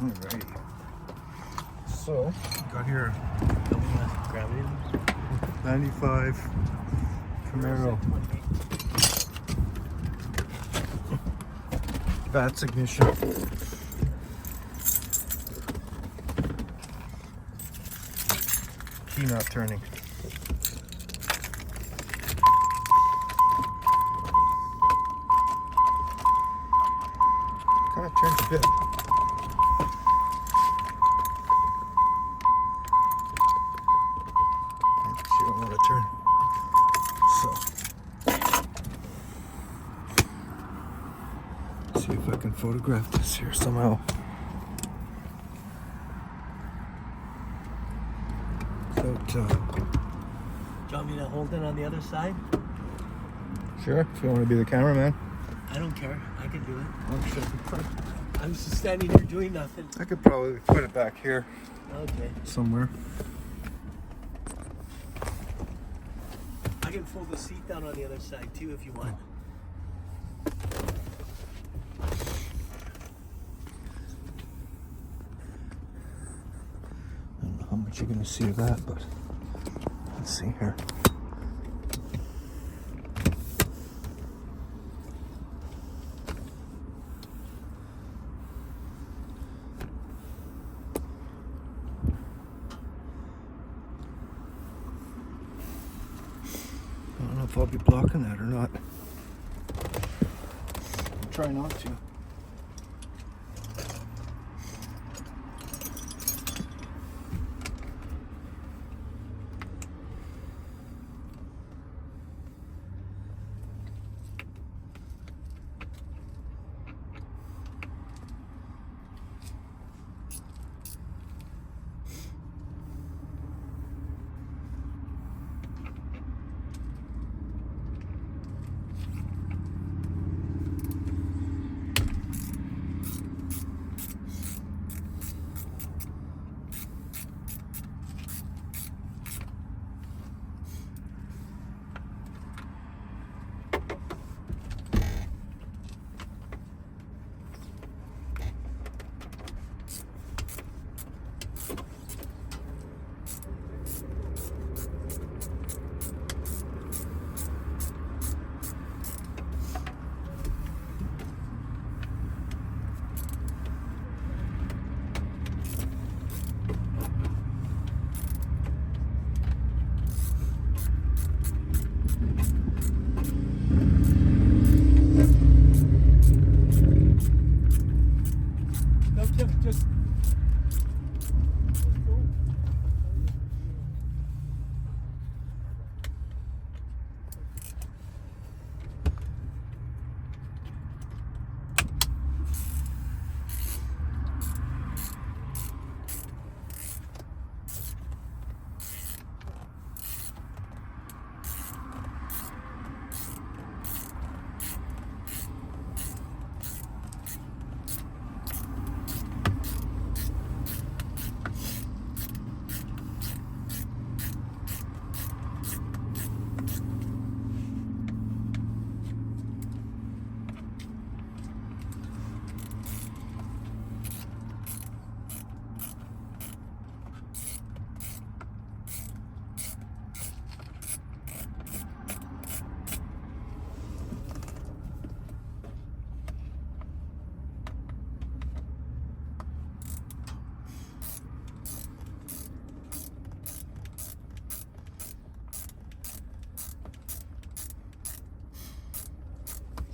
Alrighty. So, got here 95 Camaro. Bats ignition. Key not turning. Kind of turns a bit. She don't want to turn. So, see if I can photograph this here somehow. Do you want me to hold it on the other side? Sure, if you want to be the cameraman. I don't care. I can do it. Oh, shit. I'm just standing here doing nothing. I could probably put it back here Okay. somewhere. I can fold the seat down on the other side too if you want. I don't know how much you're going to see of that, but let's see here. I don't know if I'll be blocking that or not. I'll try not to.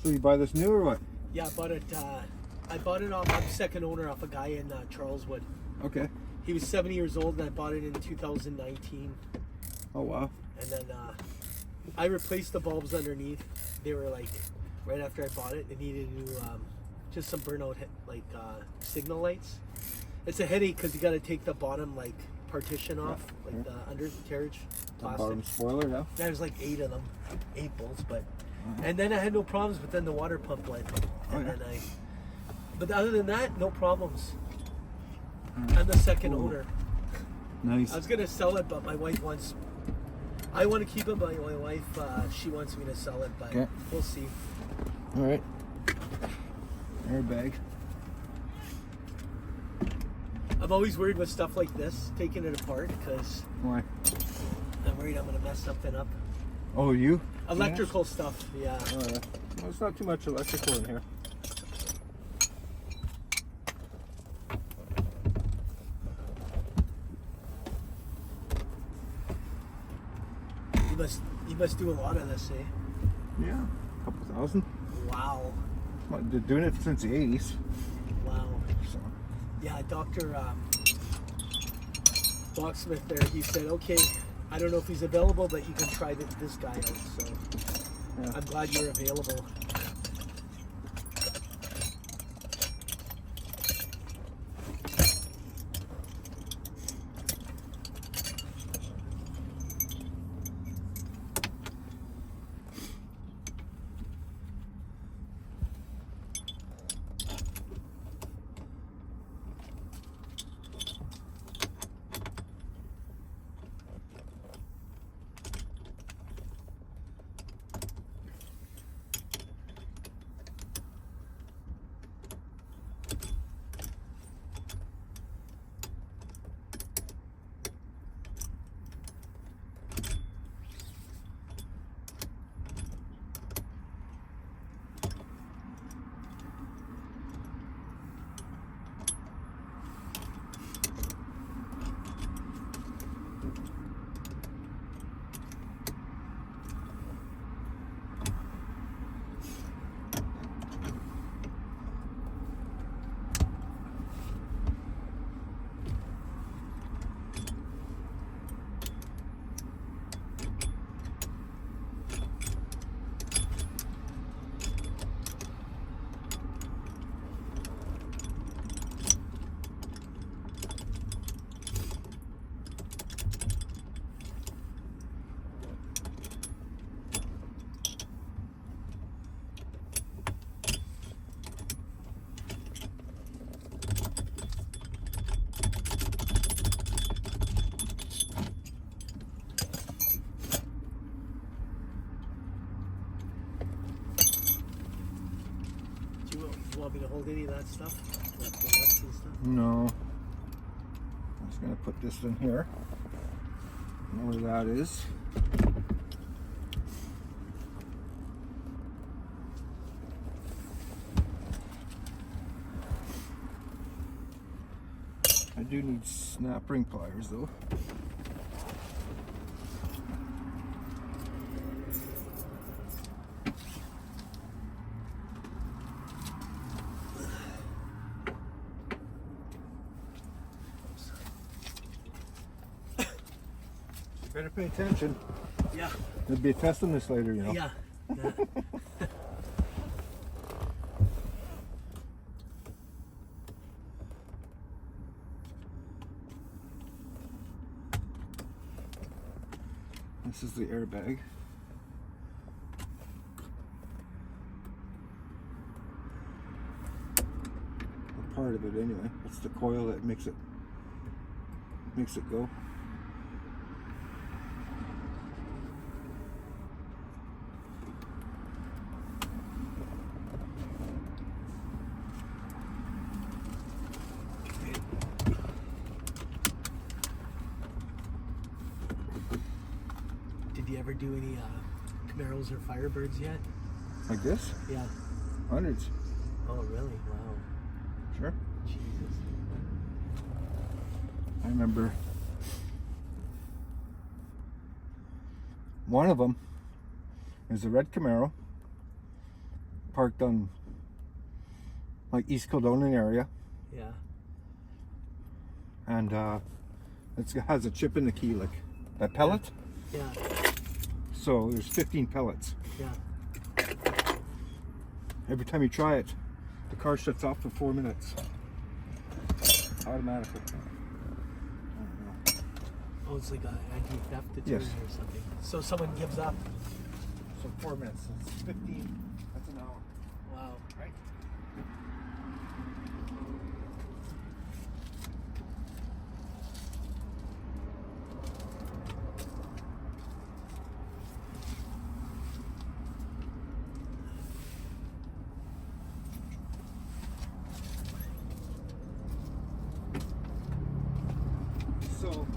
So you buy this new or what? Yeah, I bought it. I bought it off. I'm second owner off a guy in Charleswood. Okay. He was 70 years old, and I bought it in 2019. Oh wow. And then I replaced the bulbs underneath. They were like right after I bought it. It needed new, just some burnout signal lights. It's a headache because you got to take the bottom partition off, the undercarriage plastic. Bottom spoiler, yeah. There's like 8 of them, 8 bolts, but. And then I had no problems, but then the water pump went. And then but other than that, no problems. I'm the second owner. Nice. I was gonna sell it, but my wife wants. I want to keep it, but my wife, she wants me to sell it, but we'll see. All right. Airbag. I'm always worried with stuff like this, taking it apart, because Why? I'm worried I'm going to mess something up. Oh, you? Electrical stuff, yeah. Well, it's not too much electrical in here. You must do a lot of this, eh? Yeah, a couple thousand. Wow. Well, they're doing it since the 80s. Wow. So. Yeah, Dr. Locksmith there, he said, okay, I don't know if he's available, but you can try this guy out. So Yeah. I'm glad you're available. Do you want me to hold any of that stuff? Like the nuts and stuff? No. I'm just going to put this in here. Know where that is. I do need snap ring pliers though. Better pay attention. Yeah. There'll be a test on this later, you know. Yeah. Yeah. This is the airbag. Or part of it anyway. It's the coil that makes it go. Did you ever do any Camaros or Firebirds yet? Like this? Yeah. Hundreds. Oh, really? Wow. Sure. Jesus. I remember one of them is a red Camaro parked on like East Kildonan area, Yeah. and it has a chip in the key, like that pellet. Yeah. So there's 15 pellets. Yeah. Every time you try it, the car shuts off for 4 minutes automatically. Oh, it's like an anti-theft deterrent Yes. or something. So someone gives up. So 4 minutes. It's 15. That's an hour. Wow. Right? So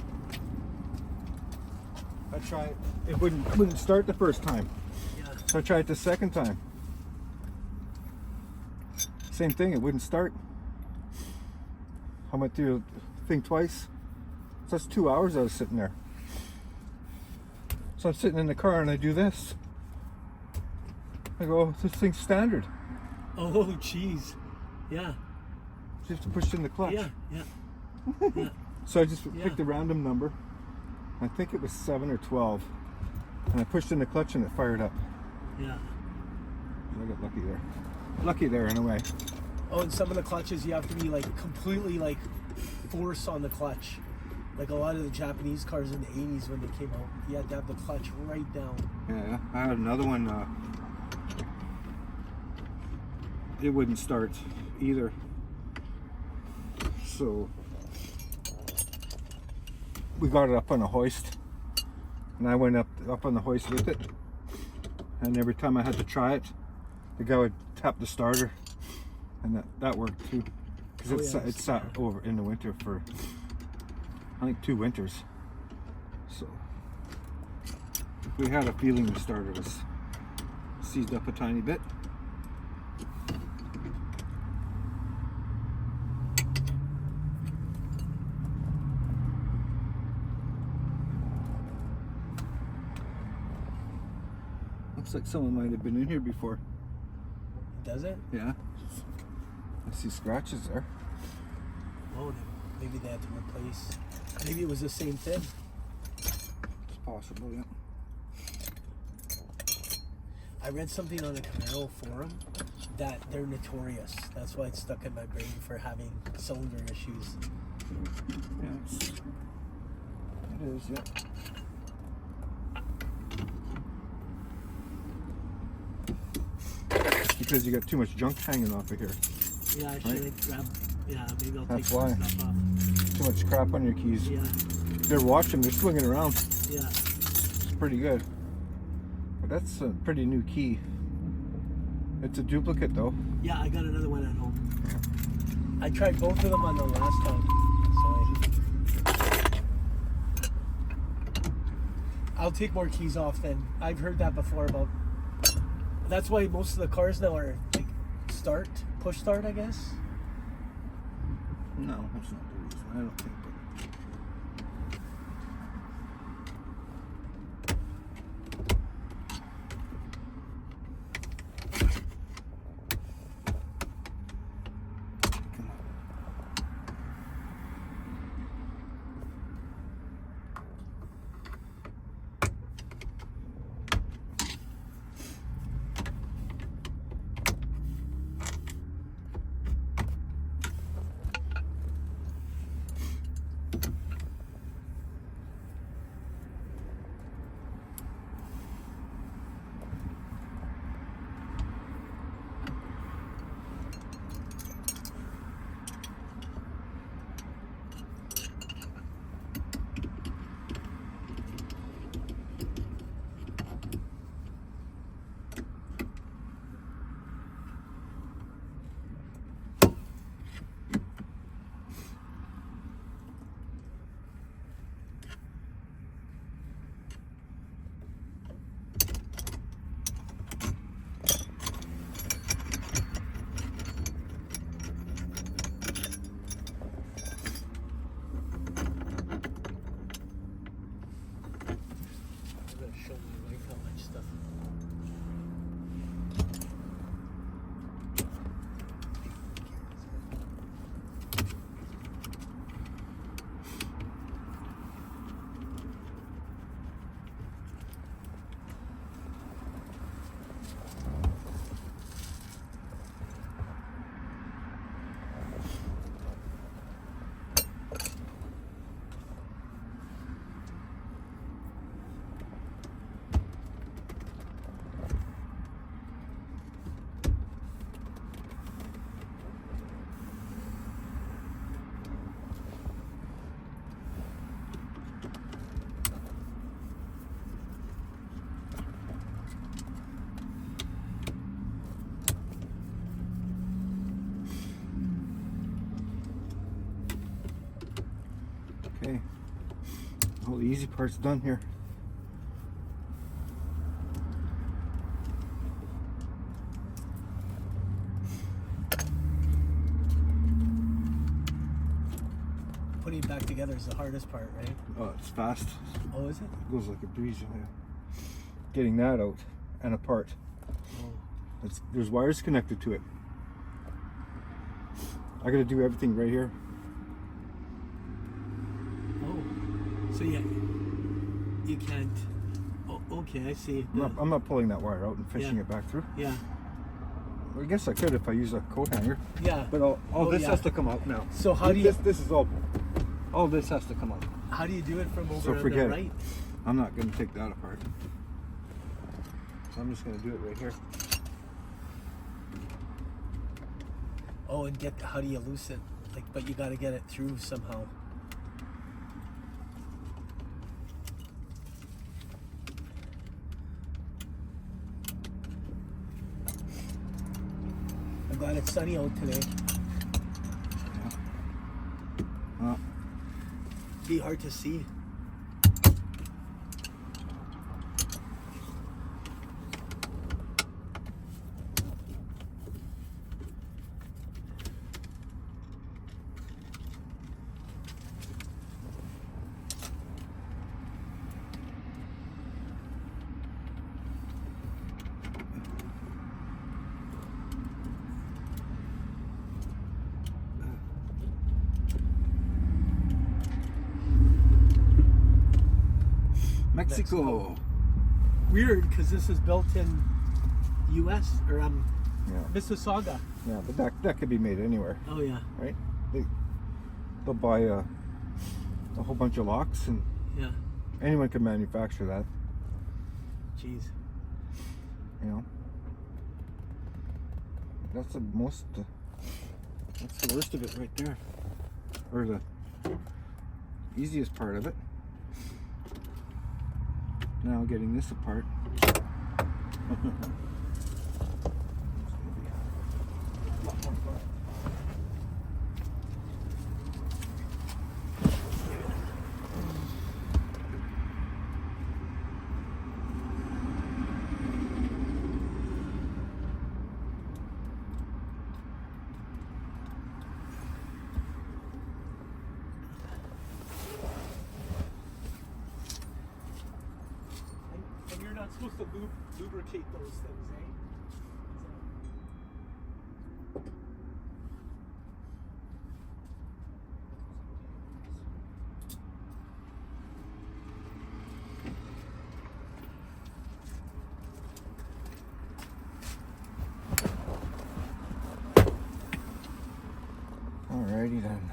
I tried. It wouldn't start the first time. Yeah. So I tried the second time. Same thing. It wouldn't start. I went through the thing twice. So that's 2 hours I was sitting there. So I'm sitting in the car and I do this. I go, oh, this thing's standard. Oh, jeez. Yeah. You have to push in the clutch. Yeah. Yeah. So I just picked a random number. I think it was 7 or 12. And I pushed in the clutch and it fired up. Yeah. I got lucky there. Lucky there in a way. Oh, and some of the clutches you have to be like completely like force on the clutch. Like a lot of the Japanese cars in the 80s when they came out, you had to have the clutch right down. Yeah, I had another one. It wouldn't start either. So we got it up on a hoist, and I went up on the hoist with it. And every time I had to try it, the guy would tap the starter, and that worked too, because it sat over in the winter for I think 2 winters. So we had a feeling the starter was seized up a tiny bit. Looks like someone might have been in here before. Does it? Yeah. I see scratches there. Oh, maybe they had to replace. Maybe it was the same thing. It's possible, yeah. I read something on the Camaro forum that they're notorious. That's why it's stuck in my brain for having cylinder issues. Yeah, it is, yeah. Because you got too much junk hanging off of here. Yeah, I should Right? grab. Yeah, maybe I'll That's take why. some stuff off. Too much crap on your keys. Yeah, They're watching, they're swinging around. yeah. It's pretty good. But that's a pretty new key. It's a duplicate though. Yeah, I got another one at home. I tried both of them on the last time. So I'll take more keys off then. I've heard that before about. That's why most of the cars now are like push start, I guess. No, that's not the reason. I don't think. Come on. I'm gonna show my wife how much stuff. Okay. All the easy part's done here. Putting it back together is the hardest part, right? Oh, it's fast. Oh, is it? It goes like a breeze. Yeah. Getting that out and apart. Oh. There's wires connected to it. I gotta do everything right here. Oh. So yeah, you can't. Oh, okay, I see. I'm not pulling that wire out and fishing it back through. Yeah. Well, I guess I could if I use a coat hanger. Yeah. But all this has to come out now. So how do you? This is all this has to come out. How do you do it from over So on forget the right? it. I'm not gonna take that apart. So I'm just gonna do it right here. Oh, and how do you loosen? Like, but you got to get it through somehow. I'm glad it's sunny out today. Yeah. Be hard to see. Mexico. Weird, because this is built in U.S. or Yeah. Mississauga. Yeah, but that could be made anywhere, Oh yeah. right? They'll buy a whole bunch of locks, and Yeah. anyone can manufacture that. Jeez. You know. That's the worst of it right there, or the easiest part of it. Now getting this apart. And you're not supposed to lubricate those things, eh? Alrighty then.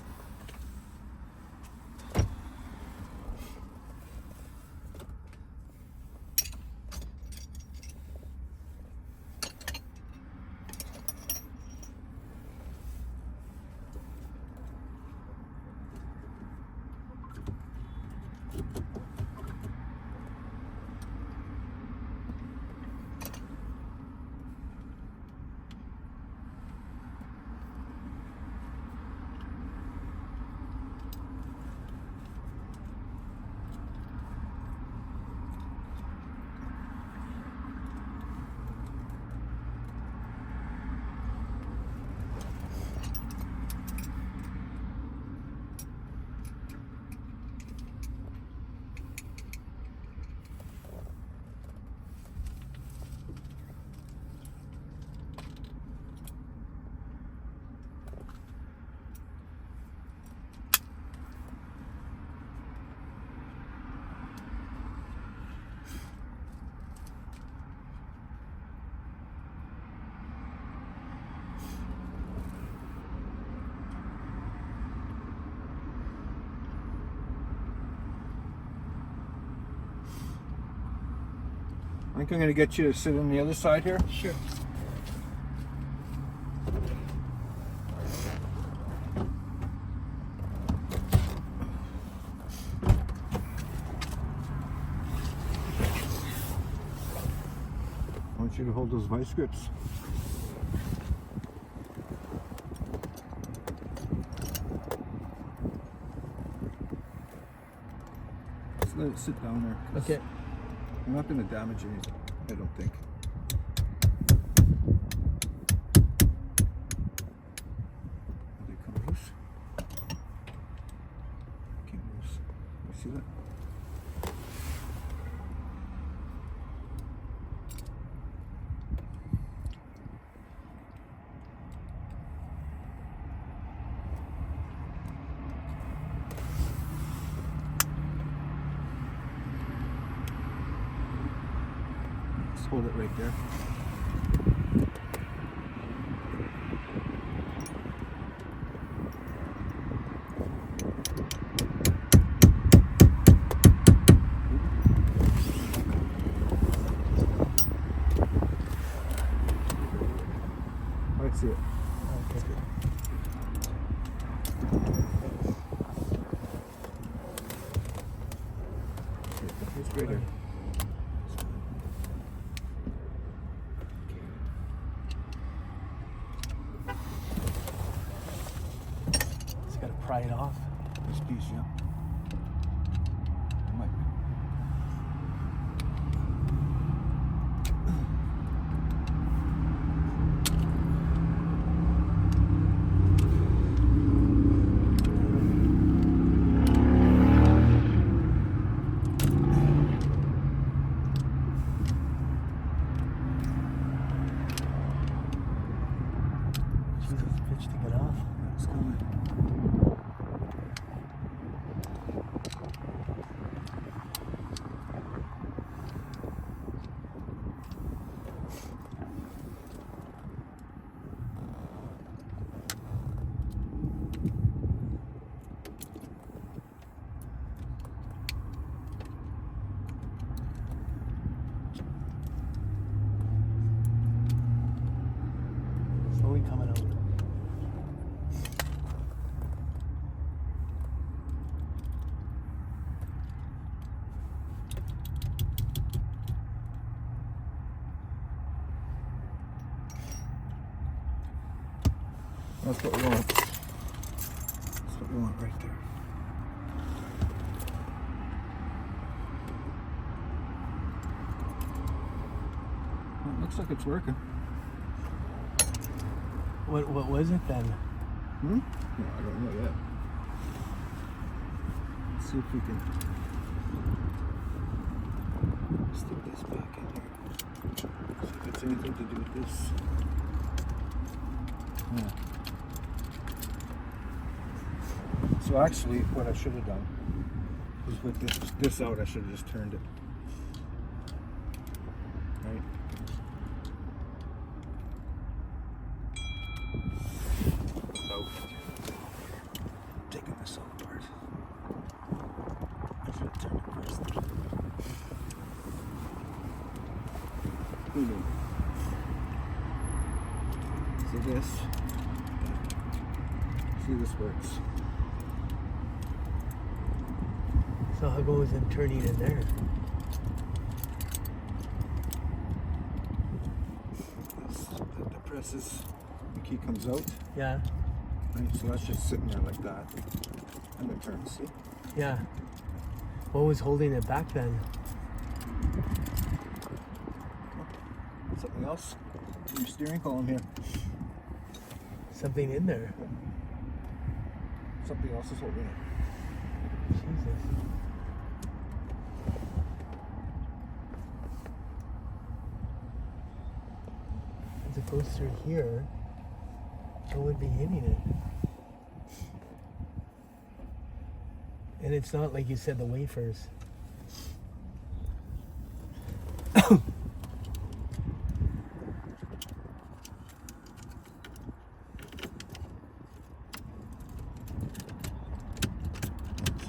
I think I'm going to get you to sit on the other side here. Sure. I want you to hold those vice grips. Just let it sit down there. 'Cause Okay. I'm not going to damage anything, I don't think. They come loose. Came loose. You see that? Just hold it right there. I see it. Okay. It's right here. Just gotta pry it off. This piece, yeah. It might be. Jesus, pitch to get off. It's coming. Slowly coming out. That's what we want. That's what we want right there. Well, it looks like it's working. What was it then? Hmm? No, I don't know yet. Let's see if we can stick this back in here. See if it's anything to do with this. Yeah. So actually, what I should have done is with this out, I should have just turned it. Right? Out. Taking this all apart. I should have turned it first. Who knew? So this, see, this works. So how goes in turning in there? The presses, the key comes out, Yeah. right? So that's just sitting there like that. And then turn, see? Yeah. What was holding it back then? Something else? Your steering column here. Something in there. Something else is holding it. Jesus. As it goes through here, it would be hitting it. And it's not like you said the wafers.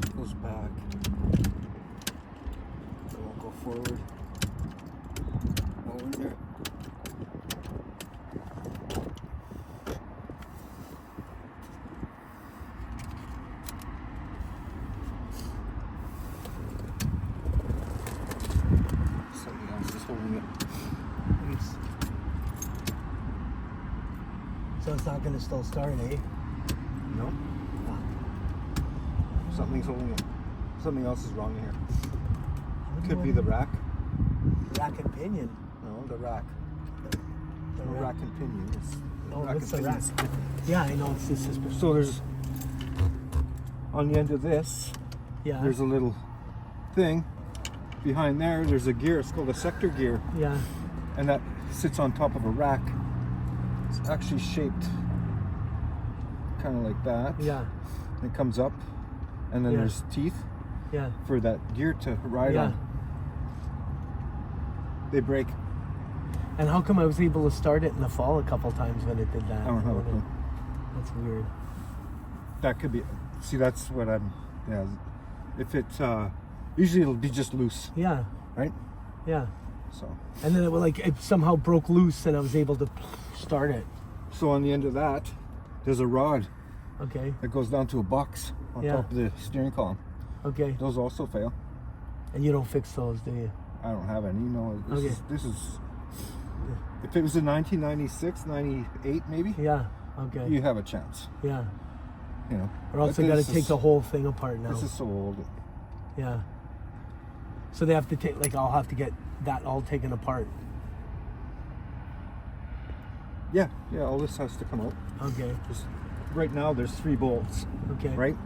It goes back. It won't go forward. Over there. Something else is holding it. Nice. So it's not going to still start, eh? No? Something's holding it. something else is wrong here. Could be the rack. Rack and pinion. No, the rack. The No, rack and pinion. It's, what's the and rack? pinion's different. Yeah, I know. It's just So there's, on the end of this, yeah. there's a little thing. Behind there, there's a gear. It's called a sector gear. Yeah. And that sits on top of a rack. It's actually shaped kind of like that. Yeah. It comes up, and then Yeah. there's teeth Yeah. for that gear to ride Yeah. on. They break. And how come I was able to start it in the fall a couple times when it did that? I don't have a clue. That's weird. That could be. See, that's what I'm. Yeah. If it's usually it'll be just loose, Yeah. right? Yeah. So. And then it somehow broke loose, and I was able to start it. So on the end of that, there's a rod Okay. that goes down to a box on Yeah. top of the steering column. Okay. Those also fail. And you don't fix those, do you? I don't have any. No. Okay. This is. If it was in 1996, 98 maybe, Yeah. Okay. you have a chance. Yeah. You know. Or else But I got to this take is- the whole thing apart now. This is so old. Yeah. So they have to take, like, I'll have to get that all taken apart. Yeah. Yeah. All this has to come out. Okay. Just, right now, there's 3 bolts. Okay. Right.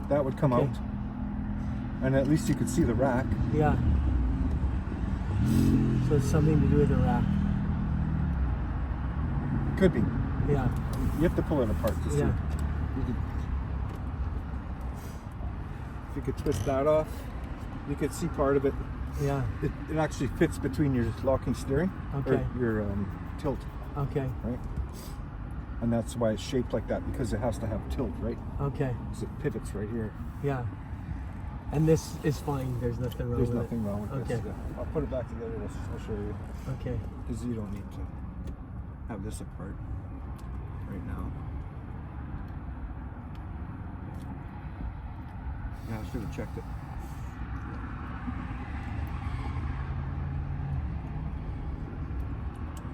That would come Okay. out, and at least you could see the rack. Yeah. So it's something to do with the rack. Could be. Yeah. You have to pull it apart to see. Yeah. You could, if you could twist that off, you could see part of it. Yeah. It actually fits between your locking steering Okay. or your tilt, Okay. right? And that's why it's shaped like that, because it has to have tilt, right? Okay. So it pivots right here. Yeah. And this is fine. There's nothing wrong There's with nothing wrong with this. Okay. Yeah. I'll put it back together. I'll show you, it. Okay. because you don't need to have this apart right now. Yeah, I should have checked it.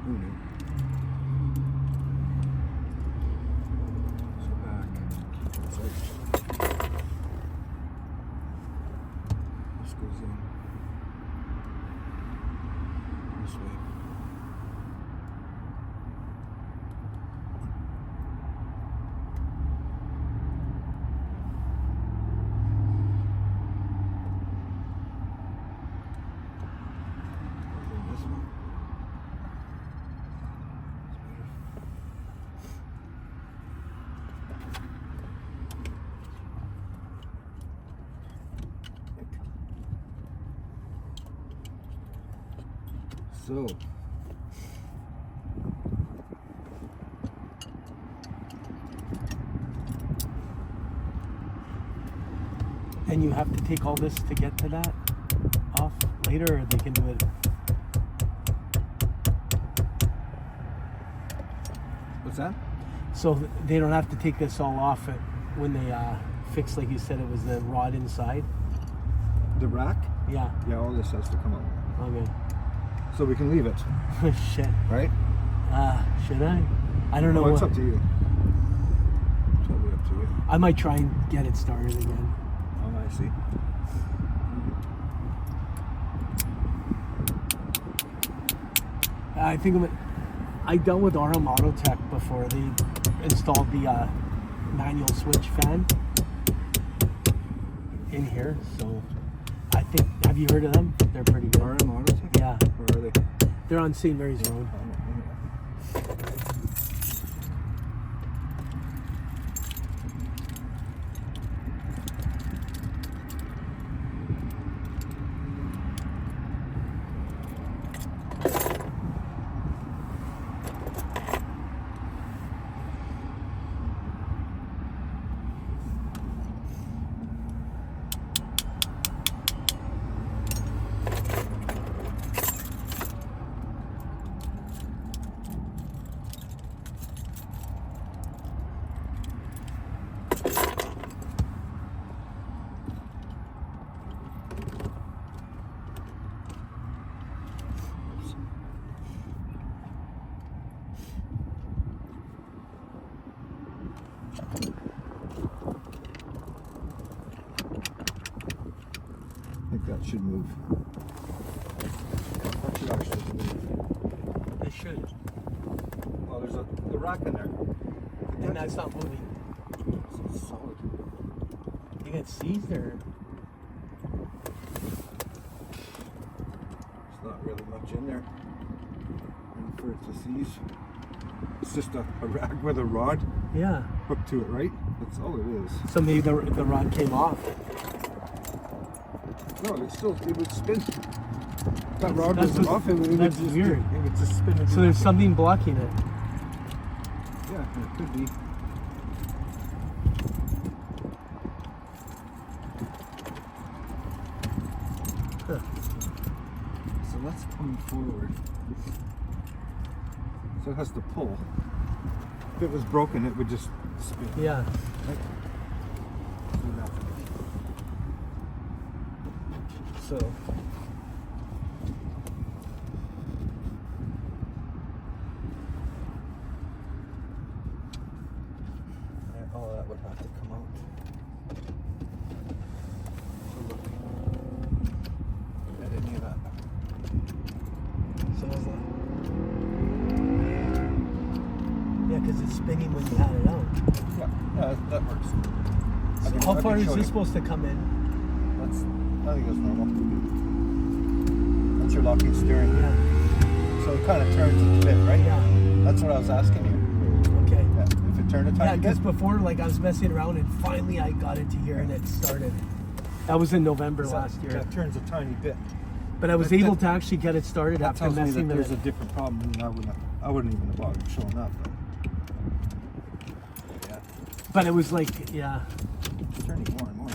Who knew? So back. That's right. This goes in this way. And this one. So, And you have to take all this to get to that off later, or they can do it. what's that? So they don't have to take this all off when they fix, like you said, it was the rod inside. The rack? Yeah. Yeah, all this has to come out. Okay. So we can leave it, Shit. right? Should I? I don't know. Well, it's what, up to you. Totally up to you. I might try and get it started again. Oh, I see. I think I dealt with RM Auto Tech before. They installed the manual switch fan in here. So I think, have you heard of them? They're pretty good. RM Autotech? Yeah. Where are they? They're on St. Mary's Road. That should move. That should actually move. It should. Oh, there's the rack in there. And that's not moving. It's solid. You get seized or? There's not really much in there for it to seize. It's just a rack with a rod Yeah. hooked to it, right? That's all it is. So maybe the rod came off. No, it would spin. If that rod was off, it would that's just weird. It would just spin. And So there's something blocking it. Yeah, it could be. Huh. So that's coming forward. So it has to pull. If it was broken, it would just spin. Yeah. Right? So all that would have to come out. So look, at any of that. So is that? Yeah, because it's spinning when you had it out. Yeah, that works. So how far is this supposed to come in? I think that's normal. That's your locking steering. Yeah. So it kind of turns a bit, right? Yeah. That's what I was asking you. Okay. Yeah. If it turned a Yeah, tiny because bit. before, like, I was messing around and finally I got into here and it started. That was in November last year. That turns a tiny bit. But I was able to actually get it started That after tells me messing that with there's it. a different problem, and I wouldn't even have bothered showing up. But yeah, But it was like, yeah. it's turning more and more.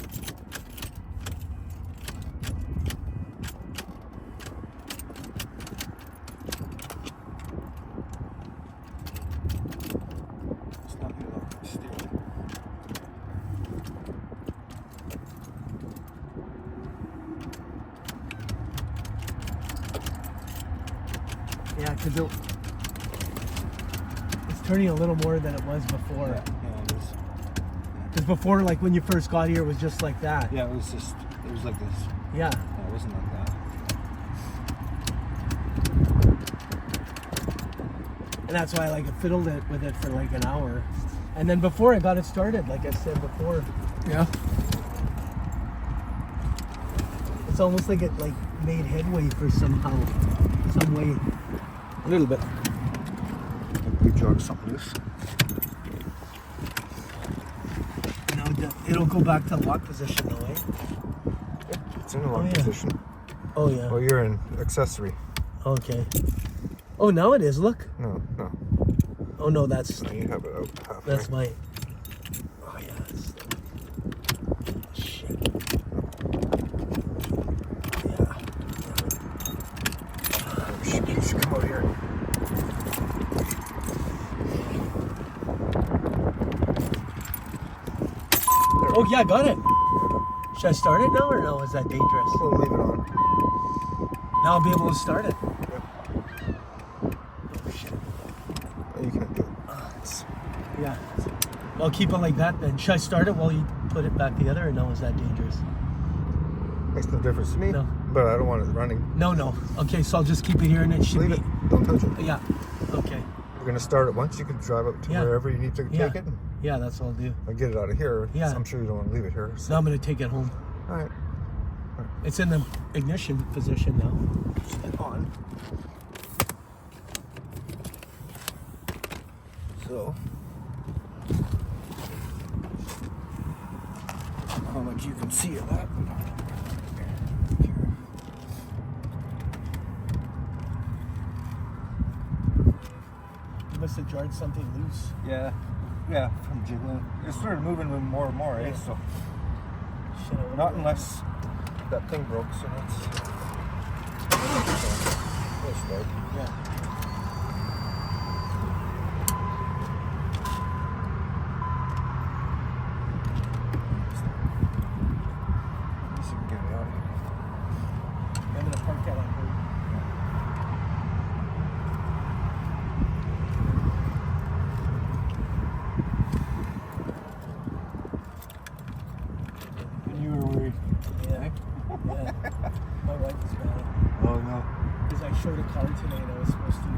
It's not gonna lock the steering. Yeah, because it's turning a little more than it was before. Yeah, it is. Because before, like, when you first got here, it was just like that. Yeah, it was like this. Yeah. No, it wasn't like that. And that's why I, like, fiddled it with it for like an hour. And then before I got it started, like I said before, Yeah. it's almost like it, like, made headway for some way. A little bit. We jog something loose. Now it'll go back to lock position though, eh? It's in a lock yeah. position. Oh yeah. Well, you're in accessory. Okay. Oh, now it is. Look. No. Oh no, that's No, you have it out halfway. that's my. Oh yeah. That's, shit. Yeah. You should come out here. Oh yeah, got it. Should I start it now or no? Is that dangerous? We'll leave it on. Now I'll be able to start it. Yep. Oh shit. You can't do it. Yeah. I'll keep it like that then. Should I start it while you put it back together or no? Is that dangerous? Makes no difference to me. No. But I don't want it running. No. Okay, so I'll just keep it here and it should Leave be. it. Don't touch it. Yeah. Okay. We're gonna start it once. You can drive up to Yeah. wherever you need to Yeah. take it. Yeah, that's what I'll do. And get it out of here. Yeah. I'm sure you don't want to leave it here. So. Now I'm gonna take it home. All right. It's in the ignition position now. On. So. How much you can see of that? You must have jarred something loose. Yeah, from jiggling. It started moving more and more, eh? Yeah. So, Shit, I wonder not what- unless that thing broke, so that's. That's right. Yeah. At least you can get it out of here. I'm gonna park that on hold. And you were worried. Yeah. Yeah. showed a car today and I was supposed to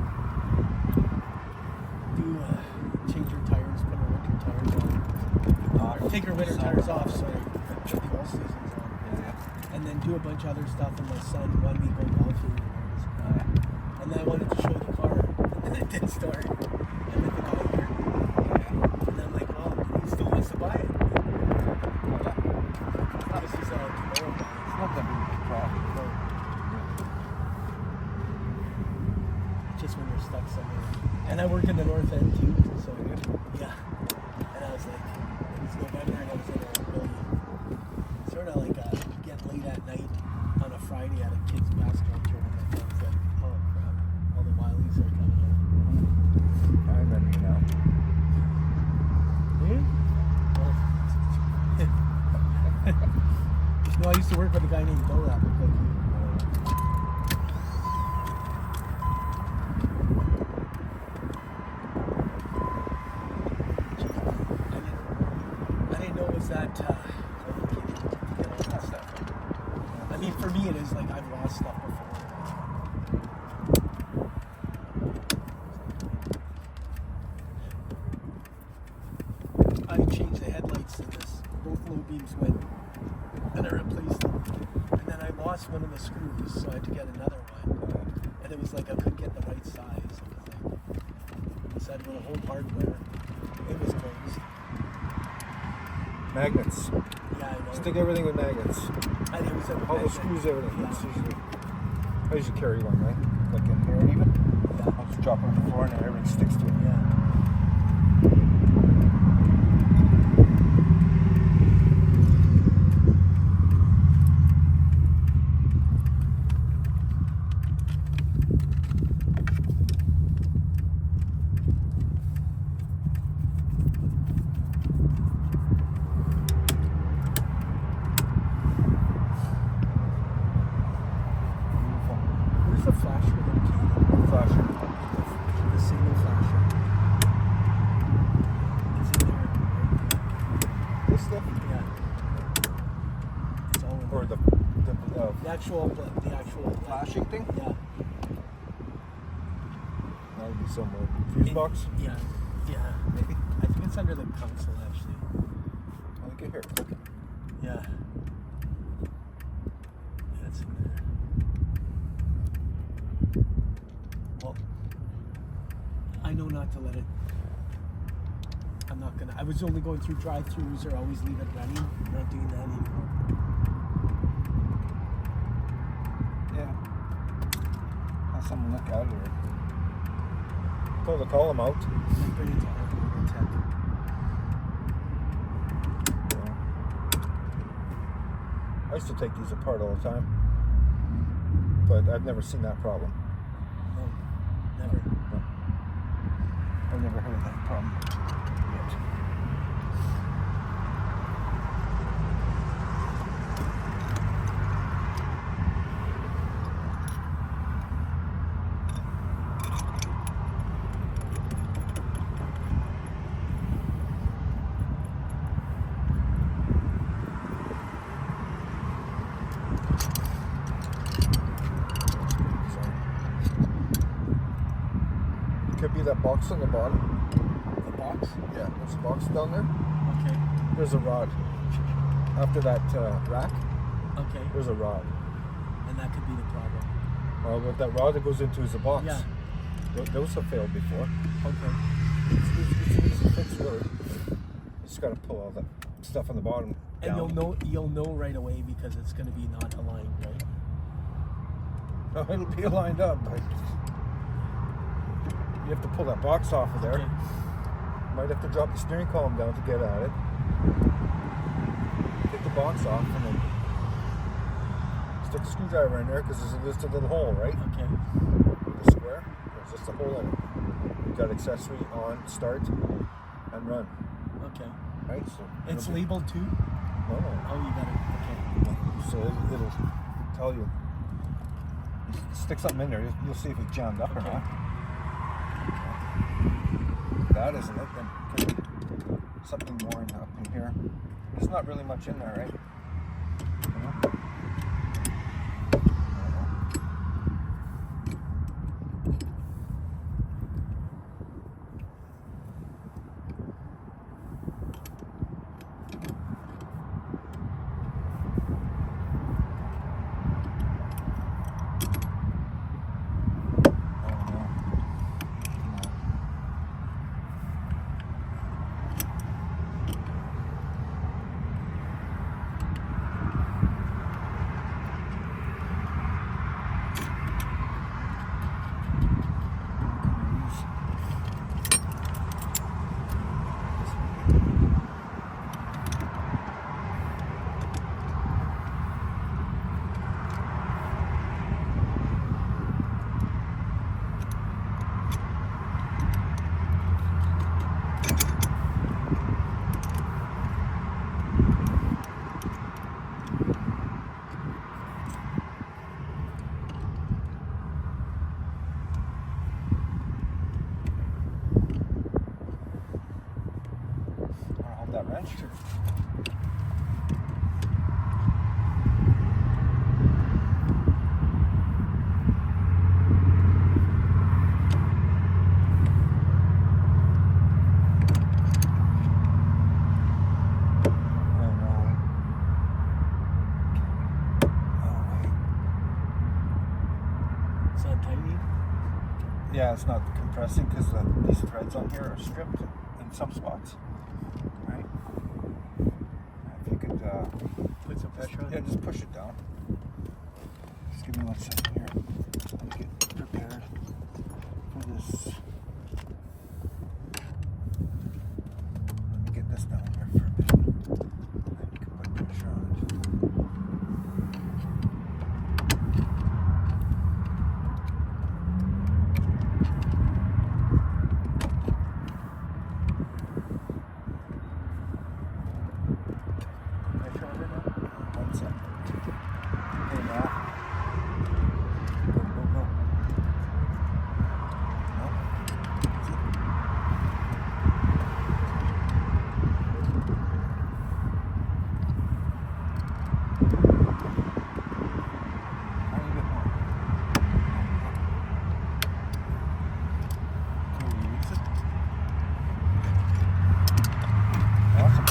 change her tires, put her winter tires on. Take her winter tires off, sorry. Put the all seasons on. Yeah. And then do a bunch of other stuff, and my son wanted me to go golfing. And then I wanted to show the car, and it didn't start. And then the guy here. And I'm like, well, he still wants to buy it. This is a Camaro guy. It's not that big of a problem. No. Just when you're stuck somewhere. And I work in the North End too, so yeah. And I was like, it was November and I was in a really sort of like getting late at night on a Friday at a kid's basketball tournament. I was like, oh crap, all the Wileys are coming out. I remember you now. No, I used to work with a guy named Bo that looked like you. I didn't know it was that complicated to get all that stuff. I mean, for me, it is like I've lost stuff before. I changed the headlights in this. Both low beams went, and I replaced them. And then I lost one of the screws, so I had to get another one. And it was like I couldn't get the right size. It was like, so I had to go to home hardware. It was closed. Magnets. Yeah, I know. Stick everything with magnets. I think it was at the All the magnet. screws, everything. Yeah. It's usually, I usually carry one, right? Like in here even. Yeah. I'll just drop it on the floor and then everything sticks to it. Yeah. Where's the flasher located? Flasher. The signal flasher. It's in there. This stuff? Yeah. It's all in Or there. The actual flashing thing? Yeah. That would be somewhere. Fuse box? Yeah. Yeah. Maybe. I think it's under the console actually. I'll get here. Yeah. Yeah, it's in there. Well, I know not to let it. I'm not gonna. I was only going through drive-throughs or always leave it running. I'm not doing that anymore. Yeah. Have someone look out here. Pull the column out. Like bring it to Auto Tech. I used to take these apart all the time, but I've never seen that problem. No, never. No. I've never heard of that problem yet. Could be that box on the bottom. The box? Yeah, there's a box down there. Okay. There's a rod. After that rack, Okay. there's a rod. And that could be the problem. Well, what that rod that goes into is a box. Yeah. Those have failed before. Okay. It's easy to fix, really. You just got to pull all that stuff on the bottom And down. you'll know right away because it's going to be not aligned, right? No, it'll be lined up, but you have to pull that box off of there. Okay. Might have to drop the steering column down to get at it. Take the box off and then stick a screwdriver in there because there's just a little hole, right? Okay. The square. There's just a hole in it. You've got accessory on, start, and run. Okay. Right? So It's it'll be- labeled too? No, no. Oh, you got it. Okay. So it'll tell you. You stick something in there, you'll see if it's jammed up or Okay. not. That isn't it, then could be something more up in here. There's not really much in there, right? You know? Yeah, it's not compressing because these threads on here are stripped in some spots. Right? If you could Put some pressure on yeah, it. just push it down. Just give me 1 second here. Let me get prepared for this. Let me get this down here for a bit. Then you can put pressure on it. Pressure on it now? 1 second. Okay, now. Go, go, go. No? That's it. Tiny bit more. Can we release it? Awesome.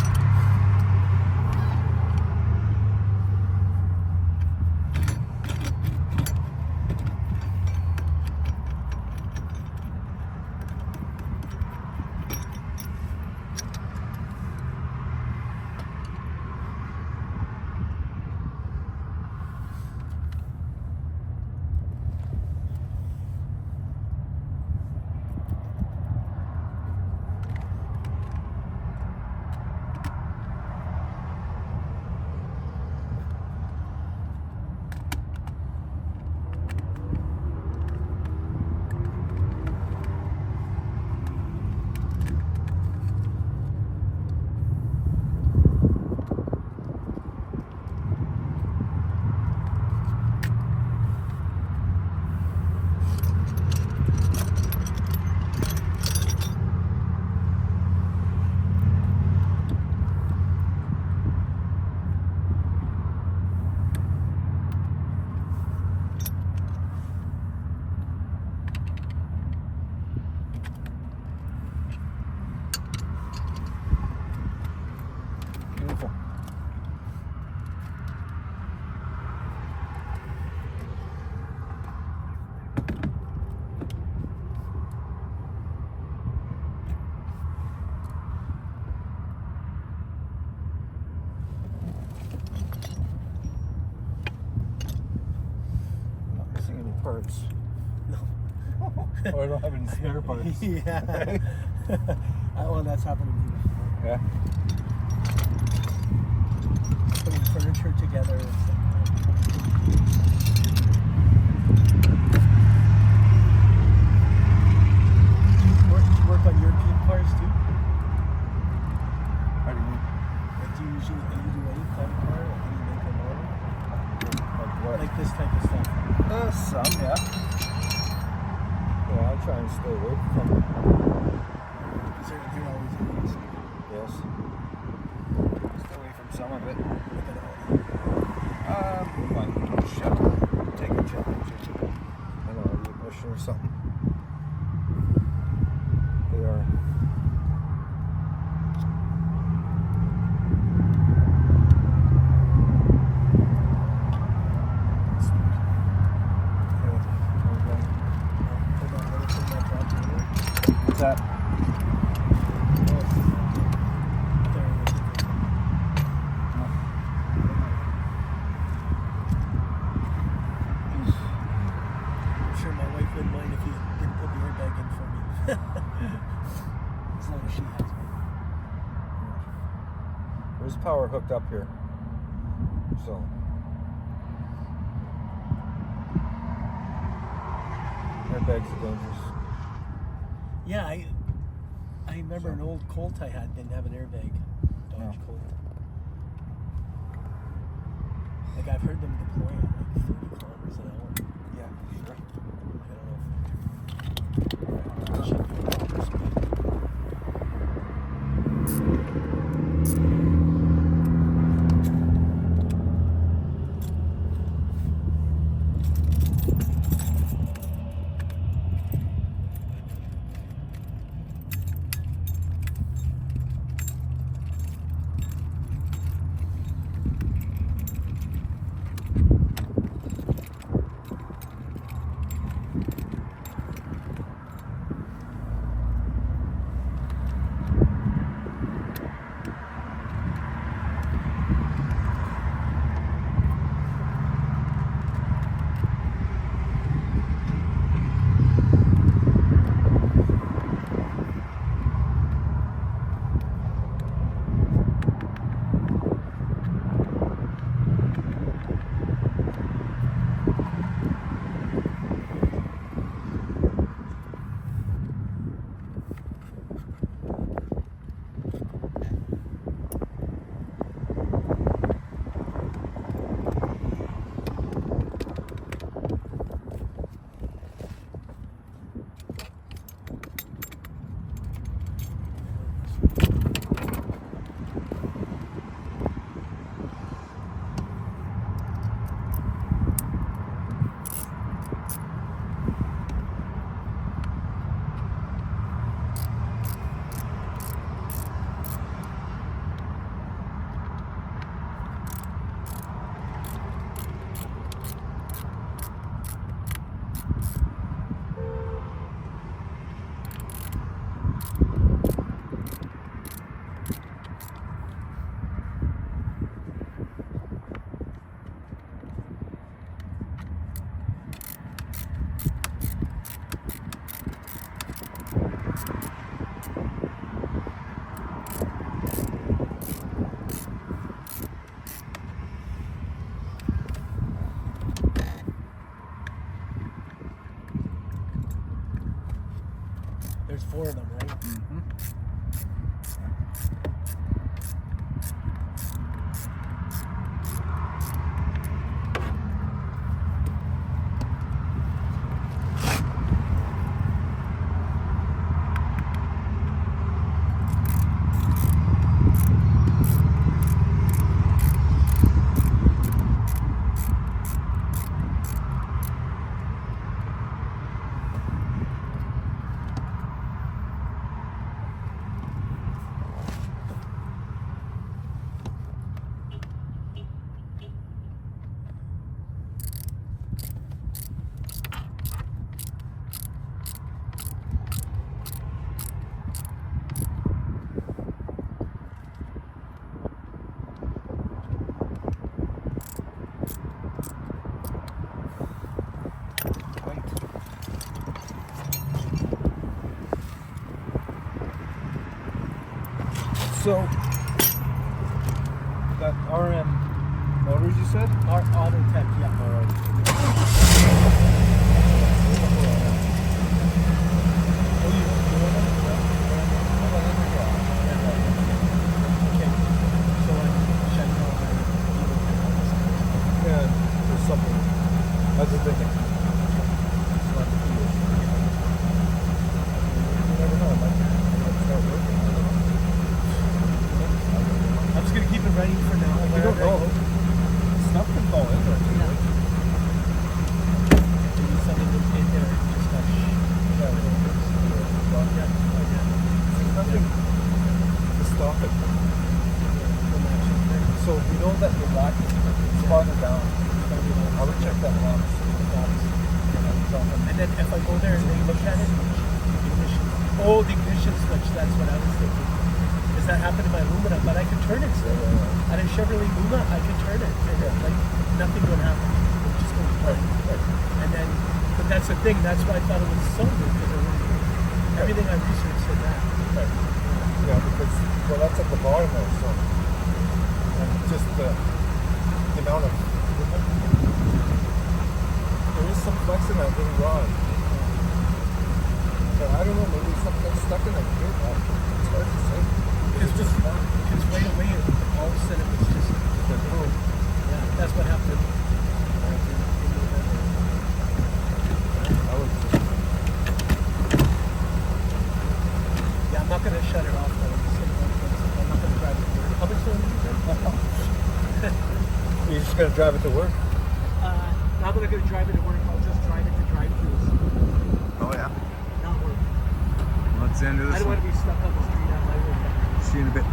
Beautiful. Not missing any parts. No. Oh, I don't have any spare parts. Yeah. Well, that's happened to me before. Yeah. Putting furniture together. It's work on European cars too? How do you mean? Like, do you usually do any kind of car, like any make or model? Like what? Like this type of stuff. Some, yeah. Yeah, I try and stay away from it. Is there always is. Yes. Stay away from some of it. Like an Like shit. Take a challenge. I don't know, a mission or something. They are. What's that? I'm sure my wife wouldn't mind if you didn't put the airbag in for me. As long as she has one. There's power hooked up here. So. Airbags are dangerous. Yeah, I remember an old Colt I had didn't have an airbag. Dodge No. Colt. Like, I've heard them deploy at like 30 kilometers an hour. Yeah, sure. I don't know. Should be a proper speed. 4 of them, right? Mm-hmm. So, that RM Motors you said? Our Auto Tech, yeah. Alright. Okay. So I'm checking out my Yeah, there's something. I was just thinking. You never know, like, start working. I'm just gonna keep it ready for now. You don't know. Stuff can fall in there too. Yeah. Maybe something in there just got There's nothing to stop it. So we know that the rack is farther down. I would check that box. And then if I go there and they look at it, ignition. Oh, the ignition switch, that's what I was thinking. Does that happen in my Lumina? But I can turn it still. At a Chevrolet Luma, I can turn it. And then, like, nothing would happen. It would just go play. And then, but that's the thing, that's why I thought it was so good, because everything I researched said that. Yeah, because, well, that's at the bottom there, so. And just the amount of. There is some flex in that little rod. So I don't know, maybe something got stuck in that gear. It's hard to say. It's just, because right away, all of a sudden it was just, boom. Yeah, that's what happened. Yeah, I'm not going to shut it off, though. I'm not going to drive it to work. How much do you You're just going to drive it to work? I'm not going to drive it to work. I'll just drive it to drive-throughs. Oh, yeah. Not work. Let's end of this. I don't want to be stuck on the street on my way back. See you in a bit.